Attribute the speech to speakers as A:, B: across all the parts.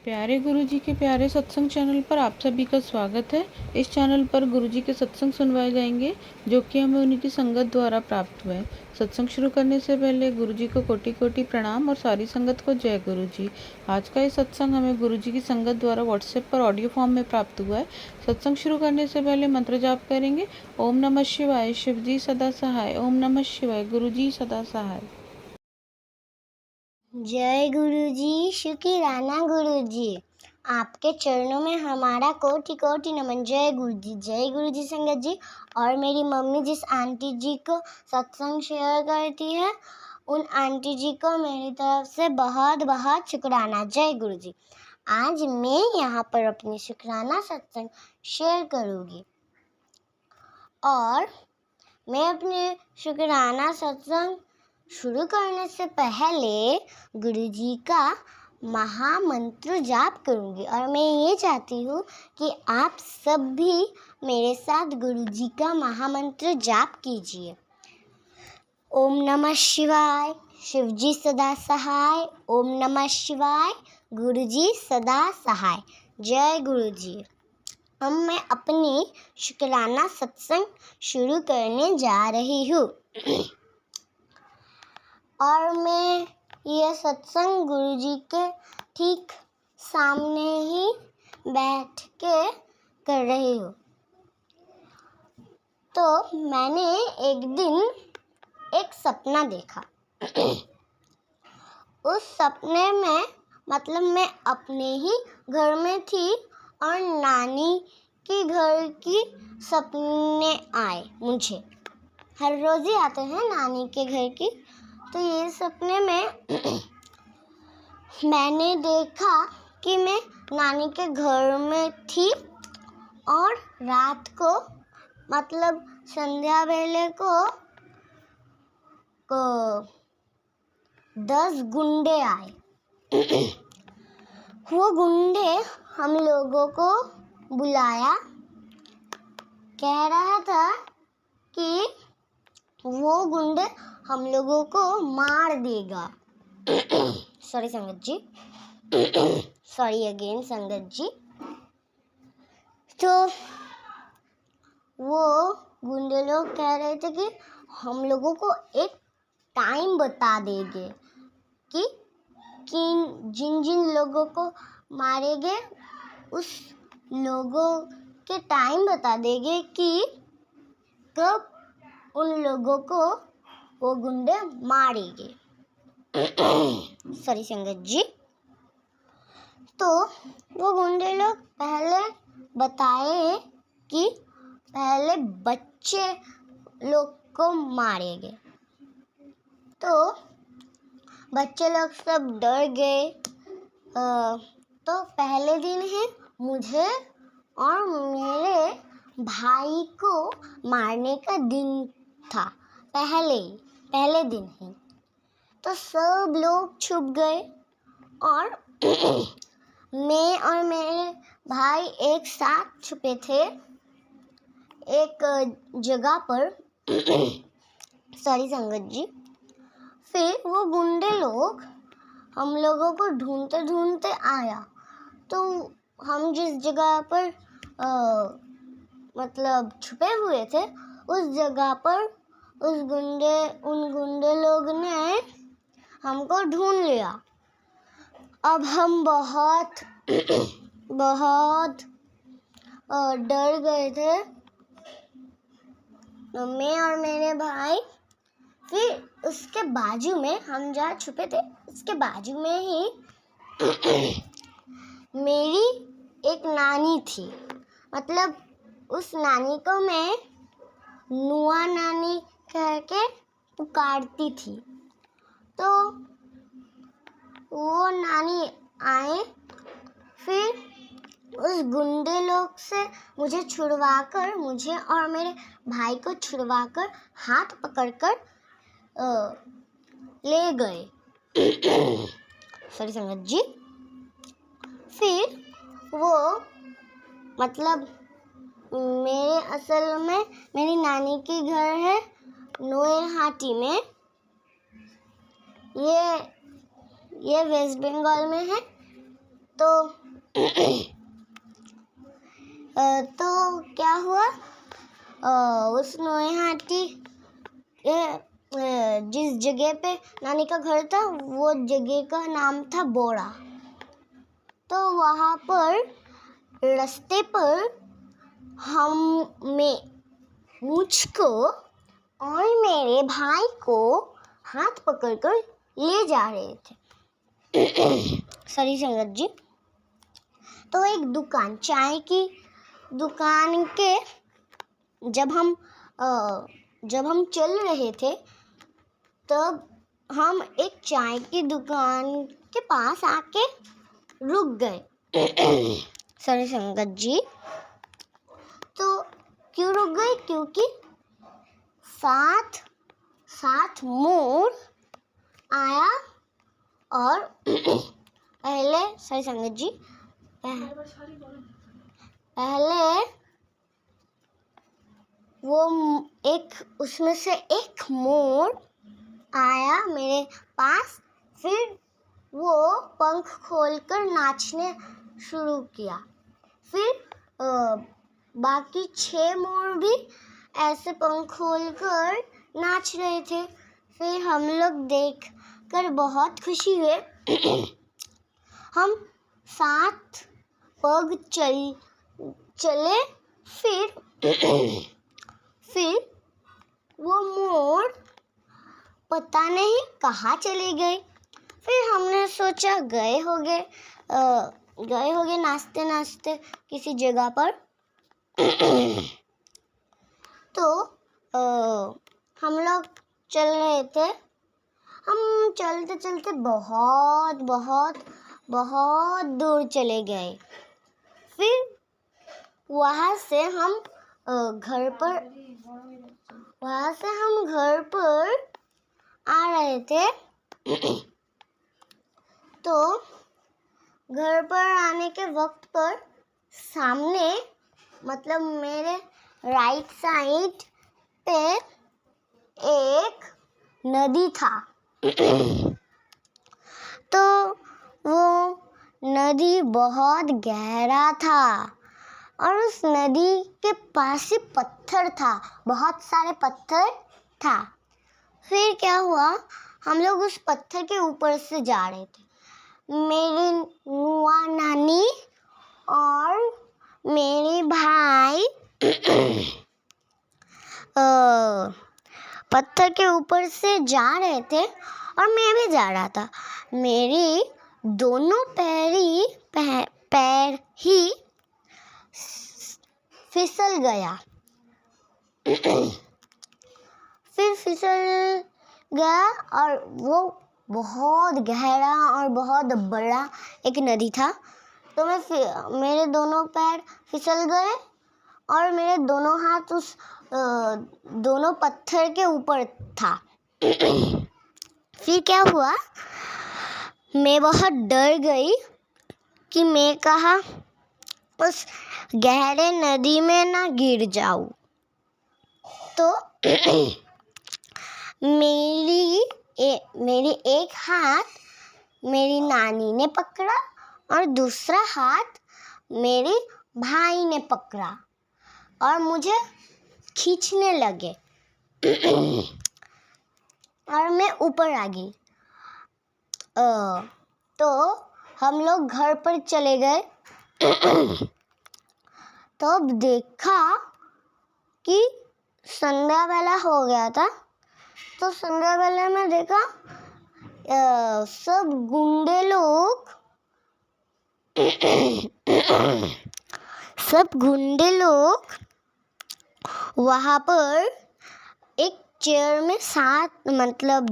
A: प्यारे गुरुजी के प्यारे सत्संग चैनल पर आप सभी का स्वागत है। इस चैनल पर गुरुजी के सत्संग सुनवाए जाएंगे जो कि हमें उन्हीं की संगत द्वारा प्राप्त हुए। सत्संग शुरू करने से पहले गुरुजी को कोटि कोटि प्रणाम और सारी संगत को जय गुरुजी। आज का ये सत्संग हमें गुरुजी की संगत द्वारा व्हाट्सएप पर ऑडियो फॉर्म में प्राप्त हुआ है। सत्संग शुरू करने से पहले मंत्र जाप करेंगे। ओम नमः शिवाय, शिवजी सदा सहाय। ओम नमः शिवाय, गुरुजी सदा सहाय।
B: जय गुरुजी, शुक्राना गुरुजी। आपके चरणों में हमारा कोटि कोटि नमन। जय गुरुजी संगत जी। और मेरी मम्मी जिस आंटी जी को सत्संग शेयर करती है उन आंटी जी को मेरी तरफ से बहुत बहुत शुक्राना। जय गुरुजी। आज मैं यहाँ पर अपनी शुक्राना सत्संग शेयर करूँगी और मैं अपने शुक्राना सत्संग शुरू करने से पहले गुरुजी का महामंत्र जाप करूंगी और मैं ये चाहती हूँ कि आप सब भी मेरे साथ गुरुजी का महामंत्र जाप कीजिए। ओम नमः शिवाय, शिवजी सदा सहाय। ओम नमः शिवाय, गुरुजी सदा सहाय। जय गुरुजी। अब मैं अपनी शुक्राना सत्संग शुरू करने जा रही हूँ और मैं ये सत्संग गुरुजी के ठीक सामने ही बैठ के कर रही हूँ। तो मैंने एक दिन एक सपना देखा। उस सपने में मतलब मैं अपने ही घर में थी और नानी के घर की सपने आए मुझे। हर रोज ही आते हैं नानी के घर की। तो ये सपने में मैंने देखा कि मैं नानी के घर में थी और रात को मतलब संध्या वेले को 10 गुंडे आए। वो गुंडे हम लोगों को बुलाया, कह रहा था कि वो गुंडे हम लोगों को मार देगा। सॉरी संगत जी, सॉरी अगेन संगत जी। तो वो गुंडे लोग कह रहे थे कि हम लोगों को एक टाइम बता देंगे कि जिन जिन लोगों को मारेंगे उस लोगों के टाइम बता देंगे कि कब उन लोगों को वो गुंडे मारेंगे। सॉरी संगत जी। तो वो गुंडे लोग पहले बताए कि पहले बच्चे लोग को मारेंगे। तो बच्चे लोग सब डर गए। तो पहले दिन है मुझे और मेरे भाई को मारने का दिन था। पहले दिन ही तो सब लोग छुप गए और मैं और मेरे भाई एक साथ छुपे थे एक जगह पर। सॉरी संगत जी। फिर वो गुंडे लोग हम लोगों को ढूंढते ढूंढते आया। तो हम जिस जगह पर मतलब छुपे हुए थे उस जगह पर उन गुंडे लोग ने हमको ढूंढ लिया। अब हम बहुत डर गए थे, मैं और मेरे भाई। फिर उसके बाजू में हम जहाँ छुपे थे उसके बाजू में ही मेरी एक नानी थी। मतलब उस नानी को मैं नुआ नानी कह के पुकारती थी। तो वो नानी आए। फिर उस गुंडे लोग से मुझे और मेरे भाई को छुड़वाकर हाथ पकड़कर ले गए। सॉरी संगत जी। फिर वो मतलब असल में मेरी नानी की घर है नोएहाटी में। ये वेस्ट बंगाल में है। तो तो क्या हुआ, उस नोए हाथी जिस जगह पे नानी का घर था वो जगह का नाम था बोड़ा। तो वहाँ पर रास्ते पर मुझको और मेरे भाई को हाथ पकड़कर ले जा रहे थे। सॉरी संगत जी। तो एक दुकान, चाय की दुकान के जब हम चल रहे थे तब हम एक चाय की दुकान के पास आके रुक गए। सॉरी संगत जी। तो क्यों रुक गए? क्योंकि साथ मोड़ आया और पहले सॉरी संगत जी, पहले वो उसमें से एक मोड़ आया मेरे पास, फिर वो पंख खोलकर नाचने शुरू किया। फिर बाकी 6 मोर भी ऐसे पंख खोलकर नाच रहे थे। फिर हम लोग देखकर बहुत खुशी हुए। हम 7 पग चले। फिर वो मोर पता नहीं कहाँ चले गए। फिर हमने सोचा गए होंगे नाचते नाचते किसी जगह पर। तो हम लोग चल रहे थे। हम चलते चलते बहुत बहुत बहुत दूर चले गए। फिर वहाँ से हम घर पर आ रहे थे। तो घर पर आने के वक्त पर सामने, मतलब मेरे राइट साइड पे एक नदी था। तो वो नदी बहुत गहरा था और उस नदी के पास ही पत्थर था, बहुत सारे पत्थर था। फिर क्या हुआ, हम लोग उस पत्थर के ऊपर से जा रहे थे। मेरी बुआ नानी और मेरे भाई पत्थर के ऊपर से जा रहे थे और मैं भी जा रहा था। मेरी दोनों पैर ही फिसल गया। फिर फिसल गया और वो बहुत गहरा और बहुत बड़ा एक नदी था। तो मेरे दोनों पैर फिसल गए और मेरे दोनों हाथ उस दोनों पत्थर के ऊपर था। फिर क्या हुआ, मैं बहुत डर गई कि मैं कहाँ उस गहरे नदी में ना गिर जाऊं। तो मेरी एक हाथ मेरी नानी ने पकड़ा और दूसरा हाथ मेरे भाई ने पकड़ा और मुझे खींचने लगे और मैं ऊपर आ गई। तो हम लोग घर पर चले गए। तब देखा कि संध्या वाला हो गया था। तो संध्या वाले में देखा सब गुंडे लोग वहाँ पर एक चेयर में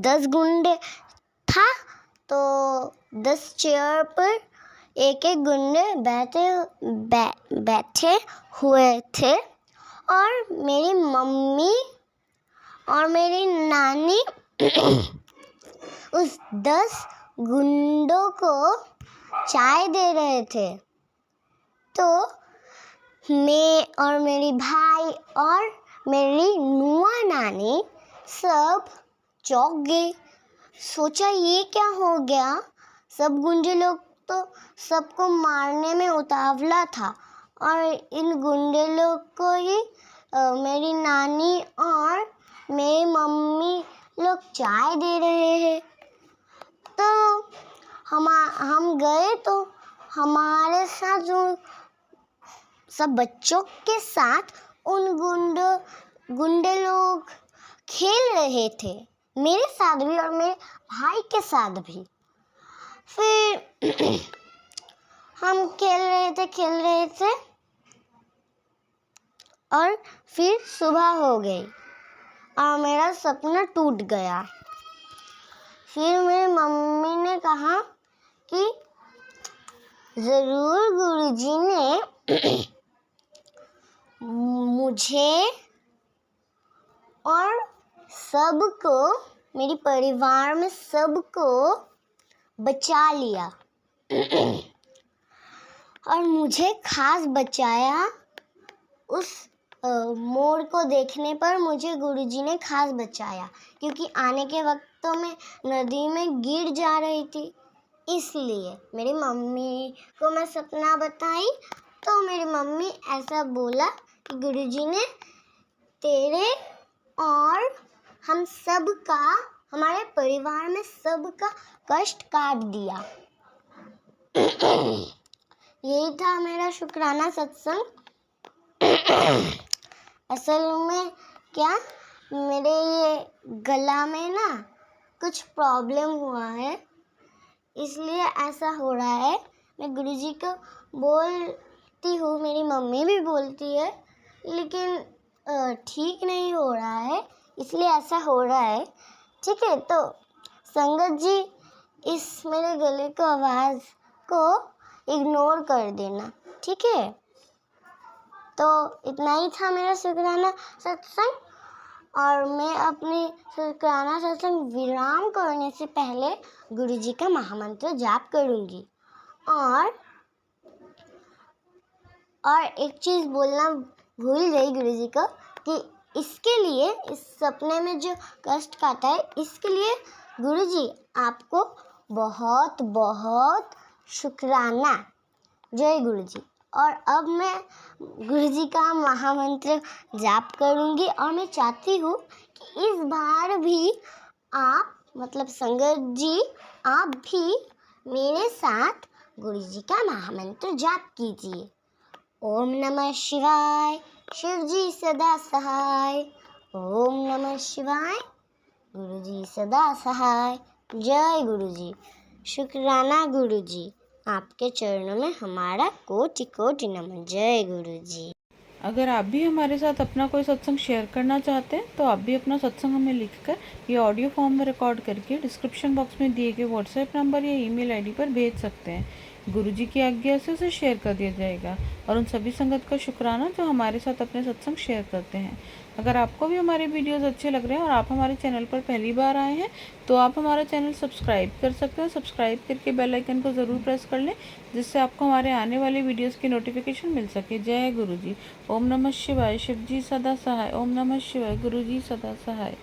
B: 10 गुंडे था। तो 10 चेयर पर एक गुंडे बैठे हुए थे और मेरी मम्मी और मेरी नानी उस 10 गुंडों को चाय दे रहे थे। तो मैं और मेरी भाई और मेरी नुआ नानी सब चौंक गए। सोचा ये क्या हो गया, सब गुंडे लोग तो सबको मारने में उतावला था और इन गुंडे लोग को ही मेरी नानी और मेरी मम्मी लोग चाय दे रहे हैं। तो हम गए तो हमारे साथ जो सब बच्चों के साथ उन गुंडे लोग खेल रहे थे, मेरे साथ भी और मेरे भाई के साथ भी। फिर हम खेल रहे थे और फिर सुबह हो गई और मेरा सपना टूट गया। फिर मेरी मम्मी ने कहा कि ज़रूर गुरुजी ने मुझे और सबको, मेरे परिवार में सबको बचा लिया और मुझे खास बचाया। उस मोड़ को देखने पर मुझे गुरुजी ने खास बचाया, क्योंकि आने के वक्तों में नदी में गिर जा रही थी। इसलिए मेरी मम्मी को मैं सपना बताई तो मेरी मम्मी ऐसा बोला कि गुरुजी ने तेरे और हम सब का, हमारे परिवार में सबका कष्ट काट दिया। यही था मेरा शुक्राना सत्संग। असल में क्या, मेरे ये गला में ना कुछ प्रॉब्लम हुआ है, इसलिए ऐसा हो रहा है। मैं गुरुजी को बोलती हूँ, मेरी मम्मी भी बोलती है, लेकिन ठीक नहीं हो रहा है, इसलिए ऐसा हो रहा है। ठीक है, तो संगत जी इस मेरे गले को आवाज़ को इग्नोर कर देना, ठीक है। तो इतना ही था मेरा शुक्राना सत्संग। और मैं अपने शुक्राना सत्संग विराम करने से पहले गुरुजी का महामंत्र जाप करूँगी। और एक चीज़ बोलना भूल गई गुरुजी को कि इसके लिए, इस सपने में जो कष्ट काटा है, इसके लिए गुरुजी आपको बहुत बहुत शुक्राना। जय गुरुजी। और अब मैं गुरुजी का महामंत्र जाप करूँगी और मैं चाहती हूँ कि इस बार भी आप, मतलब संगत जी, आप भी मेरे साथ गुरुजी का महामंत्र जाप कीजिए। ओम नमः शिवाय, शिवजी सदा सहाय। ओम नमः शिवाय, गुरुजी सदा सहाय। जय गुरुजी। शुक्राना गुरुजी, आपके चरणों में हमारा कोटि कोटि नमन। जय गुरुजी।
A: अगर आप भी हमारे साथ अपना कोई सत्संग शेयर करना चाहते हैं तो आप भी अपना सत्संग हमें लिखकर ये ऑडियो फॉर्म में रिकॉर्ड करके डिस्क्रिप्शन बॉक्स में दिए गए व्हाट्सएप नंबर या ईमेल आईडी पर भेज सकते हैं। गुरुजी की आज्ञा से उसे शेयर कर दिया जाएगा। और उन सभी संगत का शुक्राना जो हमारे साथ अपने सत्संग शेयर करते हैं। अगर आपको भी हमारे वीडियोस अच्छे लग रहे हैं और आप हमारे चैनल पर पहली बार आए हैं तो आप हमारा चैनल सब्सक्राइब कर सकते हैं। सब्सक्राइब करके बेल आइकन को ज़रूर प्रेस कर लें, जिससे आपको हमारे आने वाले वीडियोस की नोटिफिकेशन मिल सके। जय गुरुजी। ओम नमः शिवाय, शिवजी सदा सहाय। ओम नमः शिवाय, गुरुजी सदा सहाय।